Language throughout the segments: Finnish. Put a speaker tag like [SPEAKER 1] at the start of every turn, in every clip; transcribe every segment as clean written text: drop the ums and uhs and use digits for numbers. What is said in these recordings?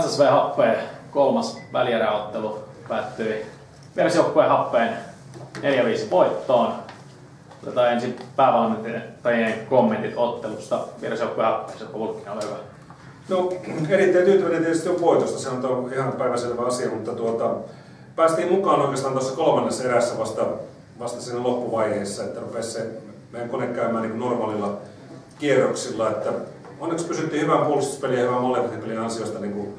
[SPEAKER 1] SSV Happeen kolmas välieräottelu päättyi vierasjoukkueen Happeen 4-5 voittoon. Otetaan ensin päävalmentajien kommentit ottelusta. Vierasjoukkueen Happeen, Seppo Vulkkinen, ole hyvä.
[SPEAKER 2] No, erittäin tyytyväinen tietysti on voitosta, se on ihan päiväselvä asia, mutta päästiin mukaan oikeastaan tuossa kolmannessa erässä vasta siinä loppuvaiheessa, että rupesi se meidän kone käymään niin normaalilla kierroksilla. Että onneksi pysyttiin hyvän puolustuspelin ja hyvän molempien ansiosta niin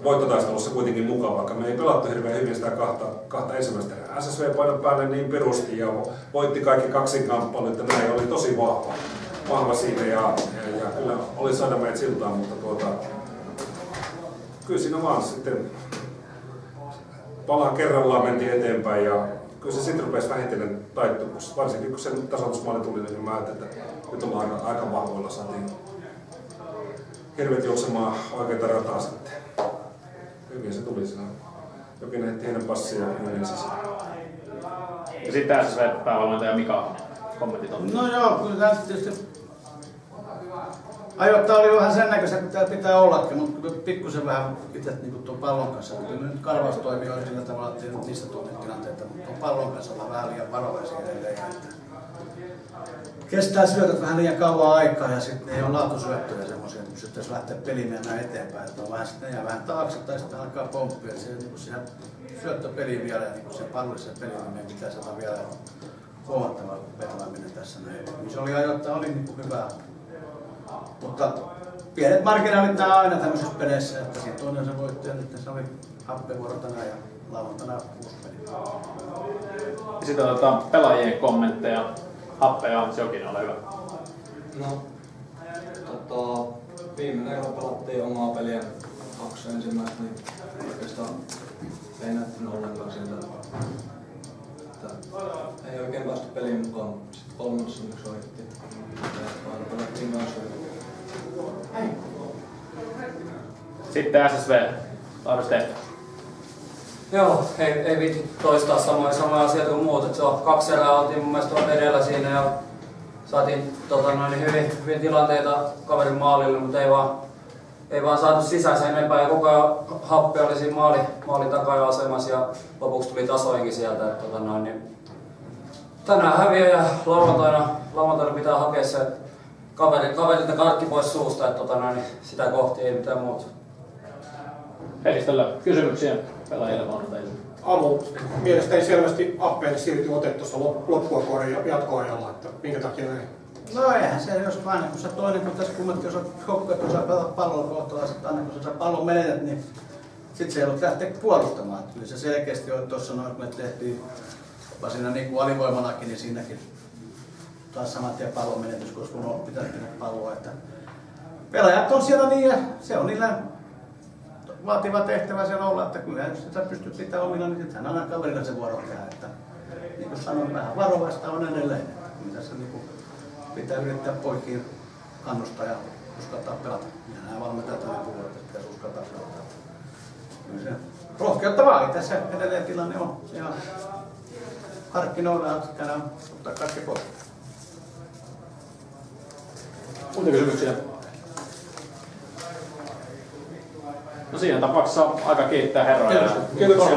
[SPEAKER 2] voittotaistelussa kuitenkin mukaan, vaikka me ei pelattu hirveän hyvin sitä kahta ensimmäistä erää. SSV painoi päälle niin pirusti ja voitti kaikki kaksinkamppailut, että näin oli tosi vahva siinä ja kyllä oli saada meidät siltaan, mutta kyllä siinä vaan sitten palaan kerrallaan mentiin eteenpäin ja kyllä se sitten rupesi vähitellen taittumaan. Varsinkin kun sen tasoitusmaali tuli, niin mä ajattelin, että nyt ollaan aika vahvoilla, saatiin hirveet juoksemaan oikeita rataa sitten. Hyvin se tuli siinä. Jokin heitti heidän passia ja meni sisään.
[SPEAKER 1] Ja sitten SSV-päävalmentaja Mika Ahonen, kommentit on.
[SPEAKER 3] No joo, kyllä tämä tietysti ajoittaa oli vähän sen näköistä, että pitää ollakin, mutta pikkusen vähän itse niin tuon pallon kanssa. Kyllä nyt karvaus toimii sillä tavalla, että ei niistä tule tilanteita, mutta tuon pallon kanssa ollaan vähän liian varovaisia edelleen. Kestää syötöt vähän liian kauan aikaa ja sitten ei ole laatusyöttöjä semmoisia, että pystyttäisiin lähteä peliin mennä eteenpäin. Että on vähän sitten jää vähän taakse tai sitten alkaa pomppia. Se niin siihen syöttöpeliin vielä ja niin siihen pallolliseen peliin, niin meidän pitäisi olla vielä huomattava vetoaminen tässä näin. Se oli ajoittaa, oli niin hyvää. Mutta pienet marginaalit nämä aina tämmöisissä peleissä, että siinä toinen se voitti ja nyt se oli Happeen vuoro tänään ja lauantaina uusi peli.
[SPEAKER 1] Sitten otetaan pelaajien kommentteja. Happe ja Hans Jokinen, ole hyvä.
[SPEAKER 4] No, viime erä pelattiin omaa peliä 2 ensimmäistä, niin oikeastaan ei näyttänyt ollenkaan siltä, että ei oikein päästy peliin mukaan. Sitten kolmannessa yksi soitettiin. Aina pelattiin kanssa.
[SPEAKER 1] Sitten SSV, Lauri Stefan.
[SPEAKER 5] Joo, ei viitti toistaa samoja asioita kuin muut. Se on 2 erää oltiin mun mielestä edellä siinä ja saatiin hyvin tilanteita kaverin maalille, mutta ei vaan saatu sisään sen enempää ja koko ajan Happe oli siinä maali takaja-asemassa ja lopuksi tuli tasoinkin sieltä. Niin tänään häviö ja lauantaina pitää hakea se kaverilta karkki pois suusta, että niin sitä kohti ei mitään muuta.
[SPEAKER 1] Pelistöllä kysymyksiä pelaajille valmentajille.
[SPEAKER 6] Anu, mielestäni selvästi Happeen siirtyi ote tuossa loppuakoiden ja jatkoajalla, että minkä takia näin?
[SPEAKER 3] No eihän se, jos aina kun sä toinen, kun tässä kummatkin joukkueet osaa pelata pallolla kohtalaisesti, aina kun sä pallon menetät, niin sit se ei ollut lähteä puolustamaan. Kyllä se selkeästi on tuossa noin, kun me tehtiin jopa siinä niin kuin alivoimanakin, niin siinäkin taas saman tien pallon menetys, koska on pitänyt palloa. Että pelaajat on siellä niin ja se on niillä vaativa tehtävä siellä olla, että kyllä jos sä pystyt pitämään omilla, niin sittenhän aina kaverilla se vuoro tehdä. Että, niin kuin sanoin, vähän varovaista on edelleen. Tässä niin kuin pitää yrittää poikia kannustaa ja uskaltaa pelata. Ja nämä valmentajat aina puhuvat, että pitäisi uskaltaa pelata. Kyllä se rohkeutta vaatii. Tässä edelleen tilanne on ihan harkkinoilla ja käydään ottaa kaikki pois.
[SPEAKER 1] Muita kysymyksiä? No siinä tapauksessa aika kiittää herroja.
[SPEAKER 6] Kiitos.